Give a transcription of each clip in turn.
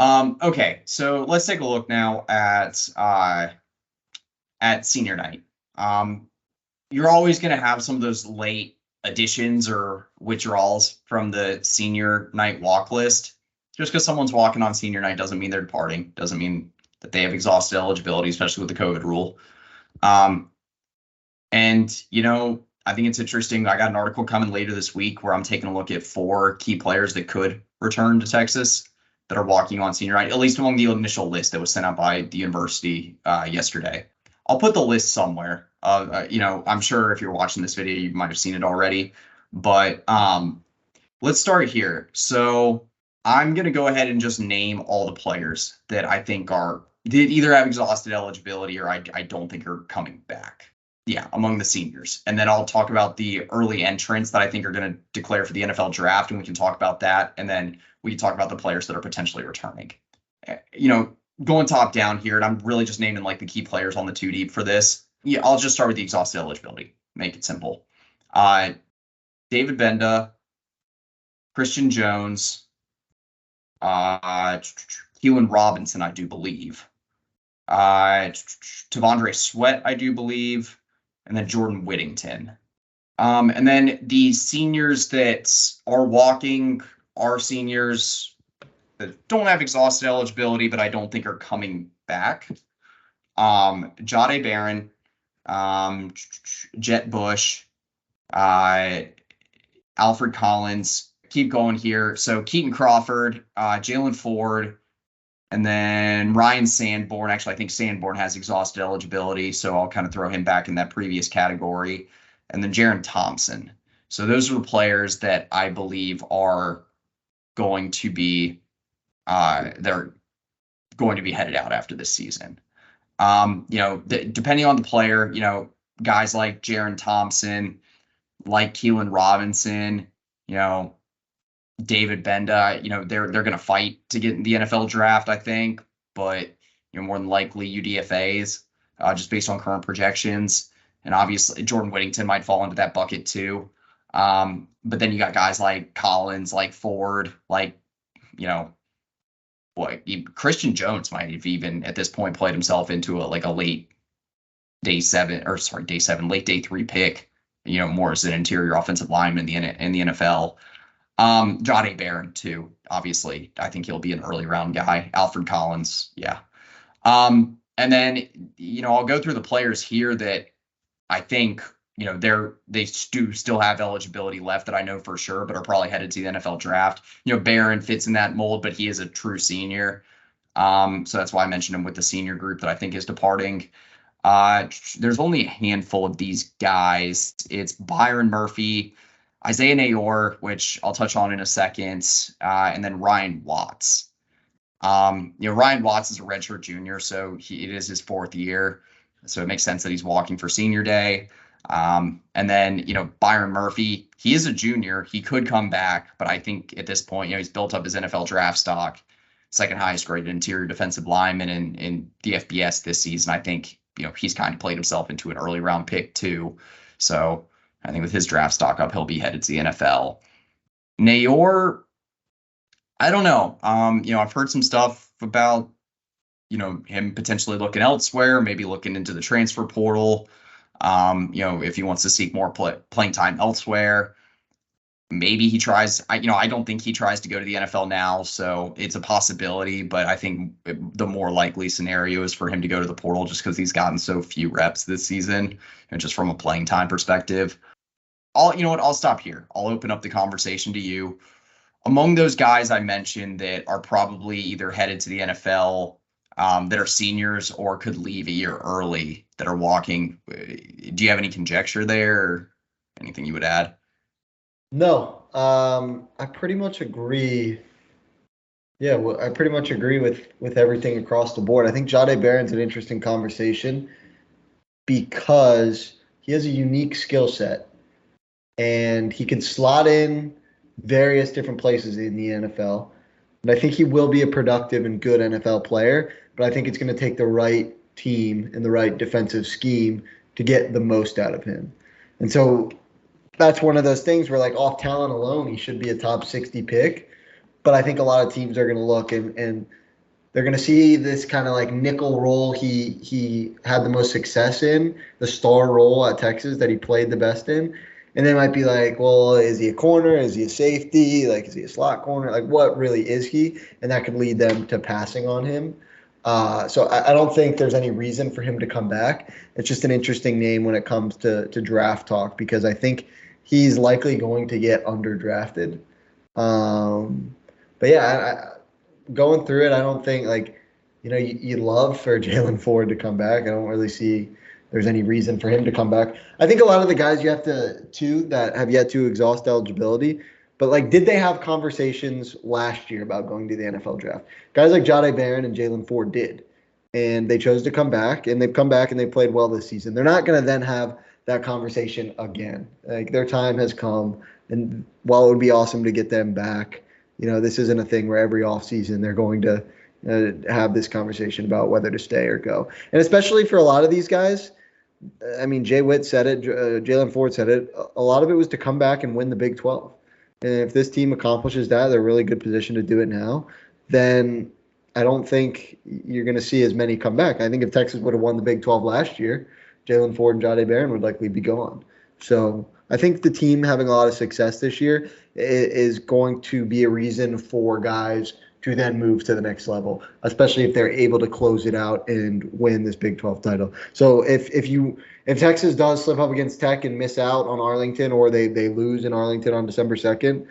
Okay, so let's take a look now at senior night. You're always going to have some of those late additions or withdrawals from the senior night walk list. Just because someone's walking on senior night doesn't mean they're departing. Doesn't mean that they have exhausted eligibility, especially with the COVID rule. And, I think it's interesting. I got an article coming later this week where I'm taking a look at 4 key players that could return to Texas that are walking on senior night, at least among the initial list that was sent out by the university yesterday. I'll put the list somewhere. I'm sure if you're watching this video, you might have seen it already. But let's start here. So I'm going to go ahead and just name all the players that I think did either have exhausted eligibility or I don't think are coming back. Yeah, among the seniors. And then I'll talk about the early entrants that I think are going to declare for the NFL draft, and we can talk about that. And then we can talk about the players that are potentially returning. Going top down here, and I'm really just naming like the key players on the 2 deep for this. Yeah, I'll just start with the exhausted eligibility. Make it simple. David Gbenda, Christian Jones, Keilan Robinson, I do believe. T'Vondre Sweat, I do believe. And then Jordan Whittington. And then the seniors that are walking are seniors that don't have exhausted eligibility, but I don't think are coming back. Jahdae Barron, Jett Bush, Alfred Collins. Keep going here. So Kitan Crawford, Jaylan Ford, and then Ryan Sanborn. Actually, I think Sanborn has exhausted eligibility, so I'll kind of throw him back in that previous category. And then Jerrin Thompson. So those are the players that I believe are going to be they're going to be headed out after this season. Depending on the player, guys like Jerrin Thompson, like Keilan Robinson, David Gbenda, they're going to fight to get in the NFL draft, I think, but more than likely UDFAs, just based on current projections. And obviously Jordan Whittington might fall into that bucket too. But then you got guys like Collins, like Ford, like, Christian Jones might have even at this point played himself into a late day 7, late day 3 pick, more as an interior offensive lineman in the NFL. Jahdae Barron too, obviously. I think he'll be an early round guy. Alfred Collins, yeah. And then, I'll go through the players here that I think, they do still have eligibility left that I know for sure, but are probably headed to the NFL draft. Barron fits in that mold, but he is a true senior. So that's why I mentioned him with the senior group that I think is departing. There's only a handful of these guys. It's Byron Murphy, Isaiah Neyor, which I'll touch on in a second, and then Ryan Watts. Ryan Watts is a redshirt junior, so it is his 4th year. So it makes sense that he's walking for senior day. And then, Byron Murphy, he is a junior. He could come back, but I think at this point, he's built up his NFL draft stock, 2nd highest graded interior defensive lineman in the FBS this season. I think, he's kind of played himself into an early round pick too. So I think with his draft stock up, he'll be headed to the NFL. Neyor, I don't know. I've heard some stuff about, him potentially looking elsewhere, maybe looking into the transfer portal. If he wants to seek more playing time elsewhere, maybe he tries. I don't think he tries to go to the NFL now, so it's a possibility. But I think the more likely scenario is for him to go to the portal, just because he's gotten so few reps this season, and just from a playing time perspective. I'll stop here. I'll open up the conversation to you. Among those guys I mentioned that are probably either headed to the NFL, that are seniors or could leave a year early that are walking, do you have any conjecture there or anything you would add? No, I pretty much agree. Yeah, well, I pretty much agree with everything across the board. I think Jahdae Barron's an interesting conversation because he has a unique skill set and he can slot in various different places in the NFL. And I think he will be a productive and good NFL player, but I think it's going to take the right team and the right defensive scheme to get the most out of him. And so that's one of those things where, like, off talent alone, he should be a top 60 pick. But I think a lot of teams are going to look and They're going to see this kind of like nickel role he had the most success in, the star role at Texas that he played the best in. And they might be like, well, is he a corner? Is he a safety? Like, is he a slot corner? Like, what really is he? And that could lead them to passing on him. So I don't think there's any reason for him to come back. It's just an interesting name when it comes to draft talk because I think he's likely going to get underdrafted. But yeah, going through it, I don't think like, you love for Jaylan Ford to come back. I don't really see there's any reason for him to come back. I think a lot of the guys you have to that have yet to exhaust eligibility, but like, did they have conversations last year about going to the NFL draft? Guys like Jahdae Barron and Jaylan Ford did, and they chose to come back, and they've come back and they played well this season. They're not going to then have that conversation again. Like their time has come, and while it would be awesome to get them back, this isn't a thing where every offseason they're going to have this conversation about whether to stay or go. And especially for a lot of these guys, I mean, Jay Witt said it, Jaylan Ford said it, a lot of it was to come back and win the Big 12. And if this team accomplishes that, they're in a really good position to do it now, then I don't think you're going to see as many come back. I think if Texas would have won the Big 12 last year, Jaylan Ford and Jahdae Barron would likely be gone. So I think the team having a lot of success this year is going to be a reason for guys to then move to the next level, especially if they're able to close it out and win this Big 12 title. So if Texas does slip up against Tech and miss out on Arlington, or they lose in Arlington on December 2nd,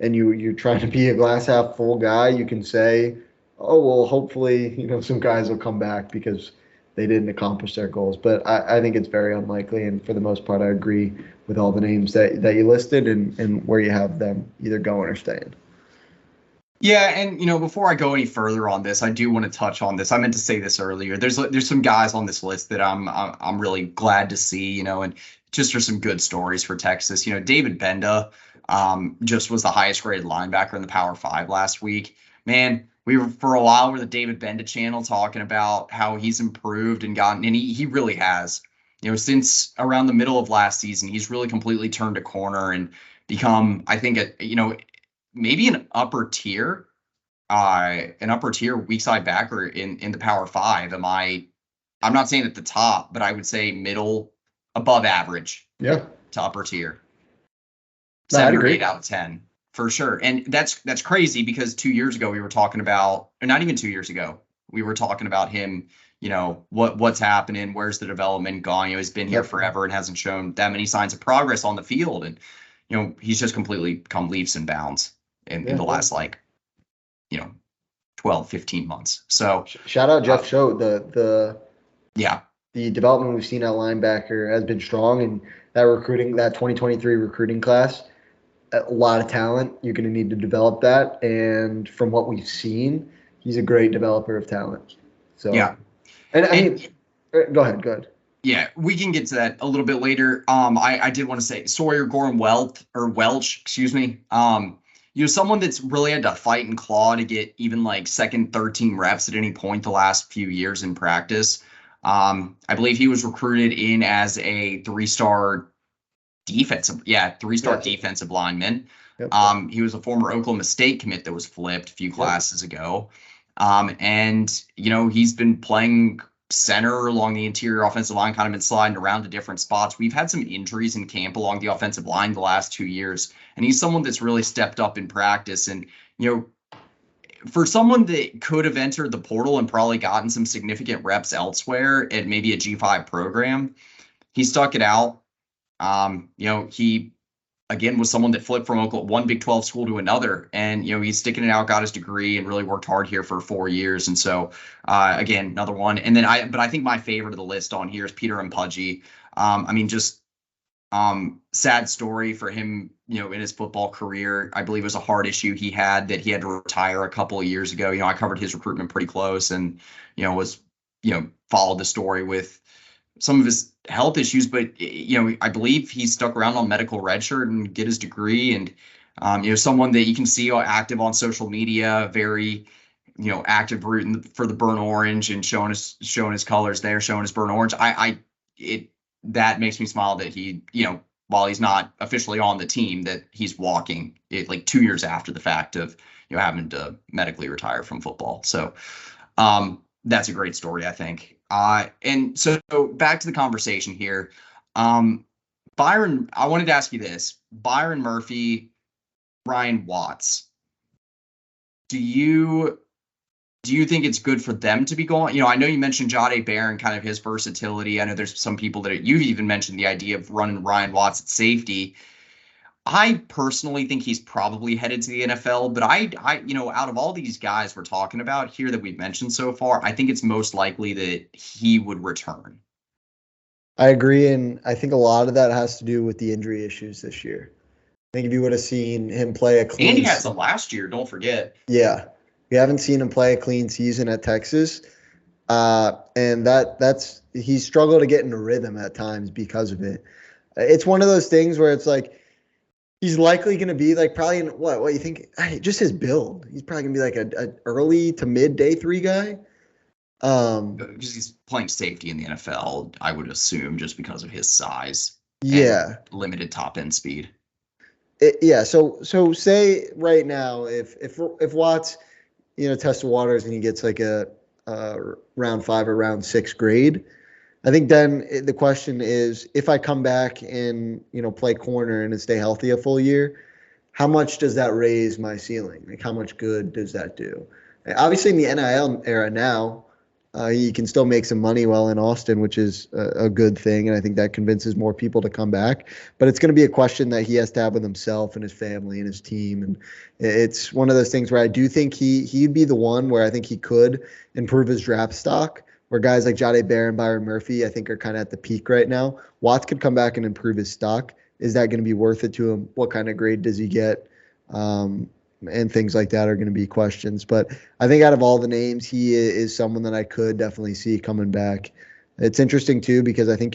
and you're trying to be a glass half full guy, you can say, oh, well, hopefully, some guys will come back because they didn't accomplish their goals. But I think it's very unlikely, and for the most part, I agree with all the names that you listed and where you have them either going or staying. Yeah, and before I go any further on this, I do want to touch on this. I meant to say this earlier. There's some guys on this list that I'm really glad to see, and just for some good stories for Texas. David Gbenda just was the highest graded linebacker in the Power 5 last week. Man, we were for a while with the David Gbenda channel talking about how he's improved and gotten, and he really has. Since around the middle of last season, he's really completely turned a corner and become, I think, maybe an upper tier weak side backer in the Power 5. I'm not saying at the top, but I would say middle, above average. Yeah. To upper tier. No, 7 or 8 out of 10 for sure. And that's crazy because 2 years ago we were talking about, or not even 2 years ago, we were talking about him, what's happening, where's the development gone? He's been here forever and hasn't shown that many signs of progress on the field. And, he's just completely come leaps and bounds in the last 12, 15 months. So shout out Jeff Choate. The development we've seen at linebacker has been strong, and that 2023 recruiting class, a lot of talent. You're going to need to develop that, and from what we've seen, he's a great developer of talent. So yeah, and I mean, go ahead. Yeah, we can get to that a little bit later. I did want to say Sawyer Goram-Welch, excuse me. Someone that's really had to fight and claw to get even like second, third team reps at any point the last few years in practice. I believe he was recruited in as a three-star defensive lineman. Yep. He was a former Oklahoma State commit that was flipped a few classes ago. And he's been playing center along the interior offensive line, kind of been sliding around to different spots. We've had some injuries in camp along the offensive line the last 2 years, and he's someone that's really stepped up in practice. And, for someone that could have entered the portal and probably gotten some significant reps elsewhere at maybe a G5 program, he stuck it out. He again was someone that flipped from one Big 12 school to another, and he's sticking it out, got his degree, and really worked hard here for 4 years. And so again, another one. And then I think my favorite of the list on here is Peter Mpagi. Sad story for him, in his football career. I believe it was a heart issue he had to retire a couple of years ago. I covered his recruitment pretty close, and followed the story with some of his health issues, but I believe he stuck around on medical redshirt and get his degree. And someone that you can see active on social media, very active rooting for the burnt orange and showing his colors there, showing his burnt orange. That makes me smile that he while he's not officially on the team, that he's walking it like 2 years after the fact of having to medically retire from football. So That's a great story, I think. And so back to the conversation here. Byron, I wanted to ask you this. Byron Murphy, Ryan Watts. Do you think it's good for them to be going? I know you mentioned Jahdae Barron, kind of his versatility. I know there's some people that you've even mentioned the idea of running Ryan Watts at safety. I personally think he's probably headed to the NFL, but I out of all these guys we're talking about here that we've mentioned so far, I think it's most likely that he would return. I agree, and I think a lot of that has to do with the injury issues this year. I think if you would have seen him play a clean, and he had some last year, don't forget. Yeah, we haven't seen him play a clean season at Texas, and that's he struggled to get into rhythm at times because of it. It's one of those things where it's like he's likely going to be like probably in what you think? Just his build, he's probably going to be like a early to mid day 3 guy. Because he's playing safety in the NFL, I would assume, just because of his size. Yeah, and limited top end speed. So say right now, if Watts, tests the waters and he gets like a round 5 or round 6 grade, I think then the question is, if I come back and play corner and stay healthy a full year, how much does that raise my ceiling? Like how much good does that do? Obviously in the NIL era now, you can still make some money while in Austin, which is a good thing, and I think that convinces more people to come back. But it's going to be a question that he has to have with himself and his family and his team, and it's one of those things where I do think he'd be the one where I think he could improve his draft stock, where guys like Jahdae Barron, Byron Murphy, I think are kind of at the peak right now. Watts could come back and improve his stock. Is that going to be worth it to him? What kind of grade does he get? And things like that are going to be questions. But I think out of all the names, he is someone that I could definitely see coming back. It's interesting, too, because I think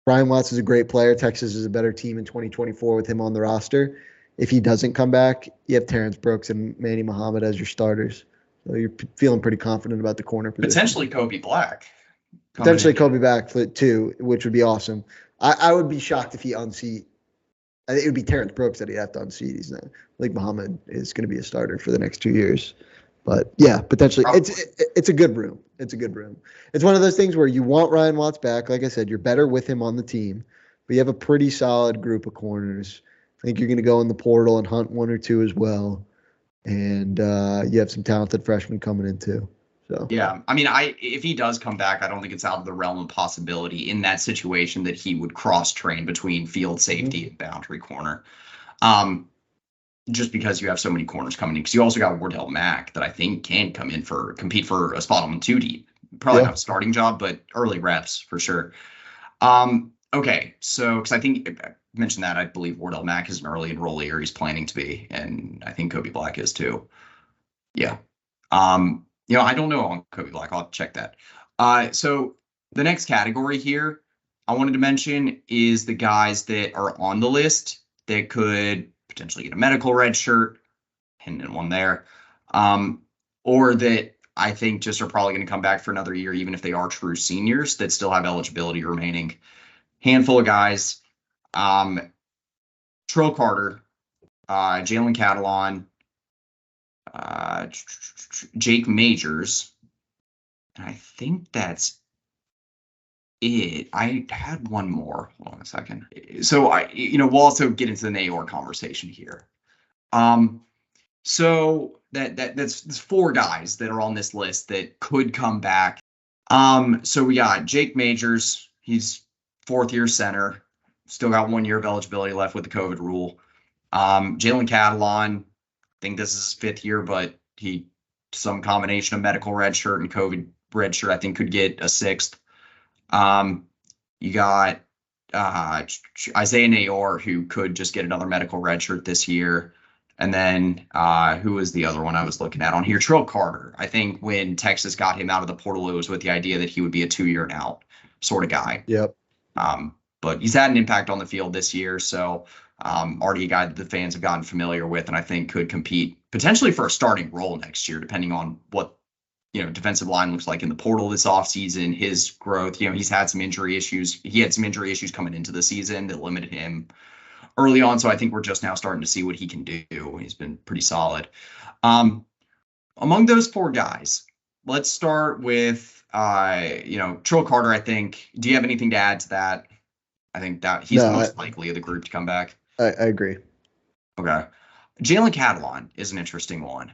Ryan Watts is a great player. Texas is a better team in 2024 with him on the roster. If he doesn't come back, you have Terrence Brooks and Manny Muhammad as your starters. So you're feeling pretty confident about the corner position. Potentially Kobe Black. Potentially Kobe Black, too, which would be awesome. I would be shocked if he unseat. I think it would be Terrence Brooks that he'd have to unseat. He's not. Like Muhammad is going to be a starter for the next 2 years. But yeah, potentially. It's a good room. It's a good room. It's one of those things where you want Ryan Watts back. Like I said, you're better with him on the team. But you have a pretty solid group of corners. I think you're going to go in the portal and hunt 1 or 2 as well. And you have some talented freshmen coming in too. So yeah, I mean, if he does come back, I don't think it's out of the realm of possibility in that situation that he would cross train between field safety and boundary corner. Just because you have so many corners coming in, because you also got Wardell Mack that I think can come in compete for a spot on 2 deep. Probably not a starting job, but early reps for sure. Okay, so because I think I mentioned that I believe Wardell Mack is an early enrollee, or he's planning to be, and I think Kobe Black is too. Yeah. I don't know on Kobe Black. I'll check that. So the next category here I wanted to mention is the guys that are on the list that could potentially get a medical red shirt, and one there, or that I think just are probably going to come back for another year, even if they are true seniors that still have eligibility remaining. Handful of guys, Trill Carter, Jalen Catalon, Jake Majors, and I think that's it. I had one more. Hold on a second. So we'll also get into the Neyor conversation here. So that's 4 guys that are on this list that could come back. So we got Jake Majors. He's 4th-year center. Still got 1 year of eligibility left with the COVID rule. Jalen Catalon, I think this is his 5th year, but he some combination of medical red shirt and COVID red shirt, I think could get a 6th. You got Isaiah Neyor, who could just get another medical red shirt this year. And then who was the other one I was looking at on here? Trill Carter. I think when Texas got him out of the portal, it was with the idea that he would be a 2-year and out sort of guy. Yep. But he's had an impact on the field this year. So already a guy that the fans have gotten familiar with, and I think could compete potentially for a starting role next year, depending on what defensive line looks like in the portal this offseason, his growth. He's had some injury issues. He had some injury issues coming into the season that limited him early on. So I think we're just now starting to see what he can do. He's been pretty solid. Among those 4 guys, let's start with Trill Carter. I think. Do you have anything to add to that? I think that he's the No, most likely of the group to come back. I agree. Okay. Jalen Catalon is an interesting one.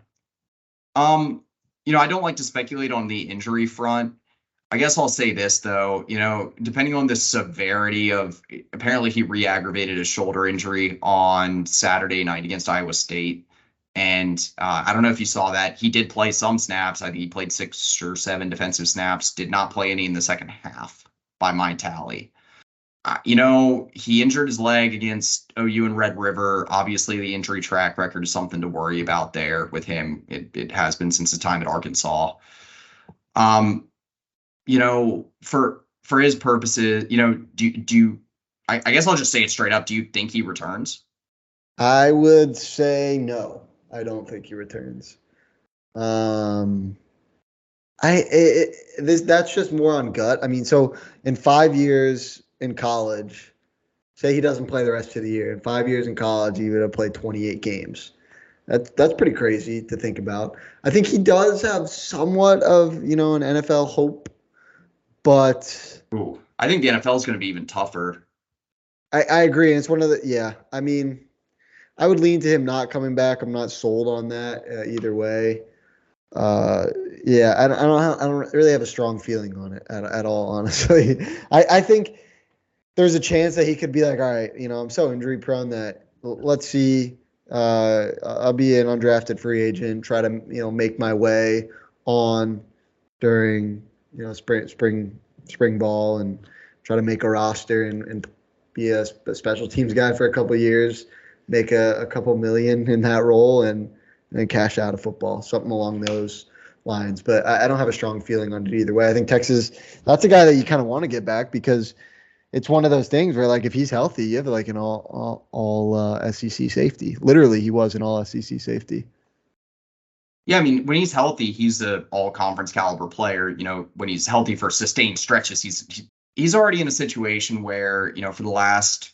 I don't like to speculate on the injury front. I guess I'll say this though, depending on the severity of, apparently he re-aggravated a shoulder injury on Saturday night against Iowa State. And I don't know if you saw that. He did play some snaps. I think he played 6 or 7 defensive snaps, did not play any in the second half by my tally. He injured his leg against OU and Red River. Obviously, the injury track record is something to worry about there with him. It has been since the time at Arkansas. For his purposes, I guess I'll just say it straight up. Do you think he returns? I would say no. I don't think he returns. That's just more on gut. I mean, so in 5 years in college, say he doesn't play the rest of the year. In 5 years in college, he would have played 28 games. That's pretty crazy to think about. I think he does have somewhat of, an NFL hope, but Ooh, I think the NFL is going to be even tougher. I agree. And it's one of I mean, I would lean to him not coming back. I'm not sold on that either way. I don't really have a strong feeling on it at all, honestly. I think there's a chance that he could be like, all right, I'm so injury prone that let's see. I'll be an undrafted free agent, try to make my way on during spring ball and try to make a roster and be a special teams guy for a couple of years, make a couple million in that role and then cash out of football, something along those lines. But I don't have a strong feeling on it either way. I think Texas, that's a guy that you kind of want to get back because it's one of those things where, like, if he's healthy, you have like an all SEC safety. Literally, he was an all SEC safety. Yeah, I mean, when he's healthy, he's a all conference caliber player. When he's healthy for sustained stretches, he's already in a situation where, for the last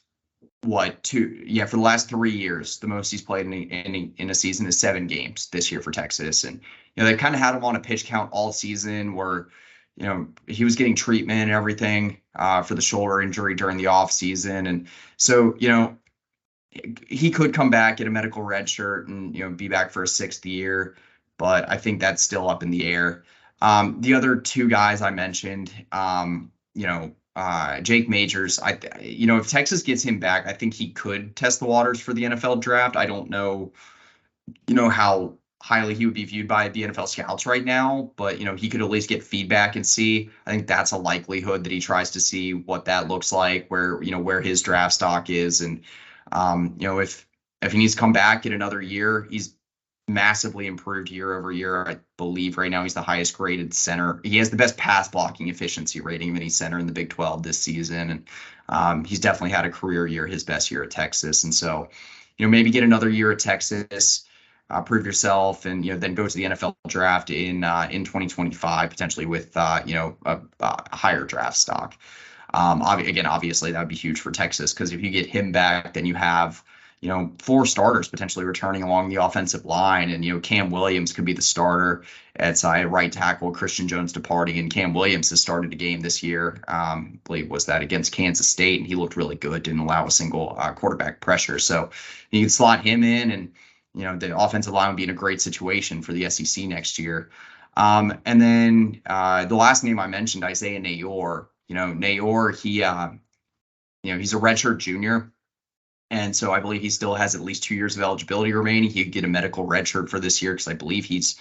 for the last 3 years, the most he's played in a season is 7 games this year for Texas. And, they've kind of had him on a pitch count all season where, he was getting treatment and everything for the shoulder injury during the off season. And so, he could come back, get a medical red shirt and, be back for a 6th year. But I think that's still up in the air. The other 2 guys I mentioned, Jake Majors, if Texas gets him back, I think he could test the waters for the NFL draft. I don't know, how highly he would be viewed by the NFL scouts right now, but, he could at least get feedback and see. I think that's a likelihood that he tries to see what that looks like, where his draft stock is. And, if he needs to come back in another year, he's massively improved year over year. I believe right now he's the highest graded center. He has the best pass blocking efficiency rating of any center in the Big 12 this season. And he's definitely had a career year, his best year at Texas. And so, maybe get another year at Texas, prove yourself, and, then go to the NFL draft in 2025, potentially with, a higher draft stock. Obviously that would be huge for Texas because if you get him back, then you have, 4 starters potentially returning along the offensive line. And, Cam Williams could be the starter at right tackle, Christian Jones departing. And Cam Williams has started a game this year. I believe was that against Kansas State. And he looked really good, didn't allow a single quarterback pressure. So you can slot him in and, the offensive line would be in a great situation for the SEC next year. And then the last name I mentioned, Isaiah Neyor. Neyor, he's a redshirt junior. And so I believe he still has at least 2 years of eligibility remaining. He could get a medical redshirt for this year because I believe he's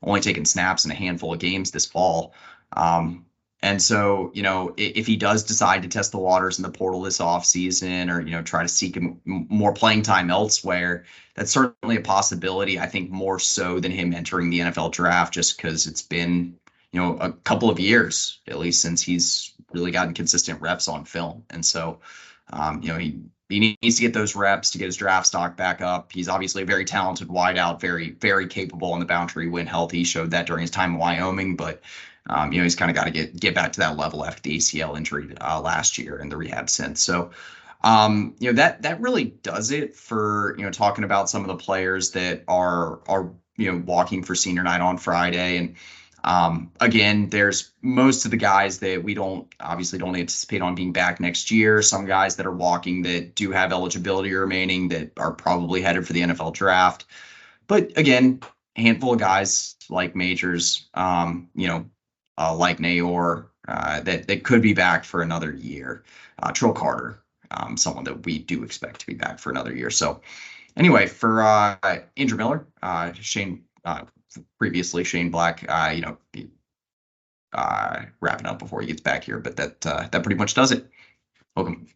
only taken snaps in a handful of games this fall. And so, if he does decide to test the waters in the portal this offseason or, try to seek more playing time elsewhere, that's certainly a possibility. I think more so than him entering the NFL draft, just because it's been, a couple of years, at least since he's really gotten consistent reps on film. And so, he needs to get those reps to get his draft stock back up. He's obviously a very talented wideout, very, very capable on the boundary when healthy. He showed that during his time in Wyoming, but he's kind of got to get back to that level after the ACL injury last year and the rehab since. So, that really does it for, talking about some of the players that are walking for senior night on Friday. And Again, there's most of the guys that we don't anticipate on being back next year. Some guys that are walking that do have eligibility remaining that are probably headed for the NFL draft. But again, handful of guys like Majors, like Neyor, that could be back for another year. Trill Carter, someone that we do expect to be back for another year. So anyway, for Andrew Miller, Shane, previously Shane Black, wrapping up before he gets back here, but that pretty much does it. Welcome.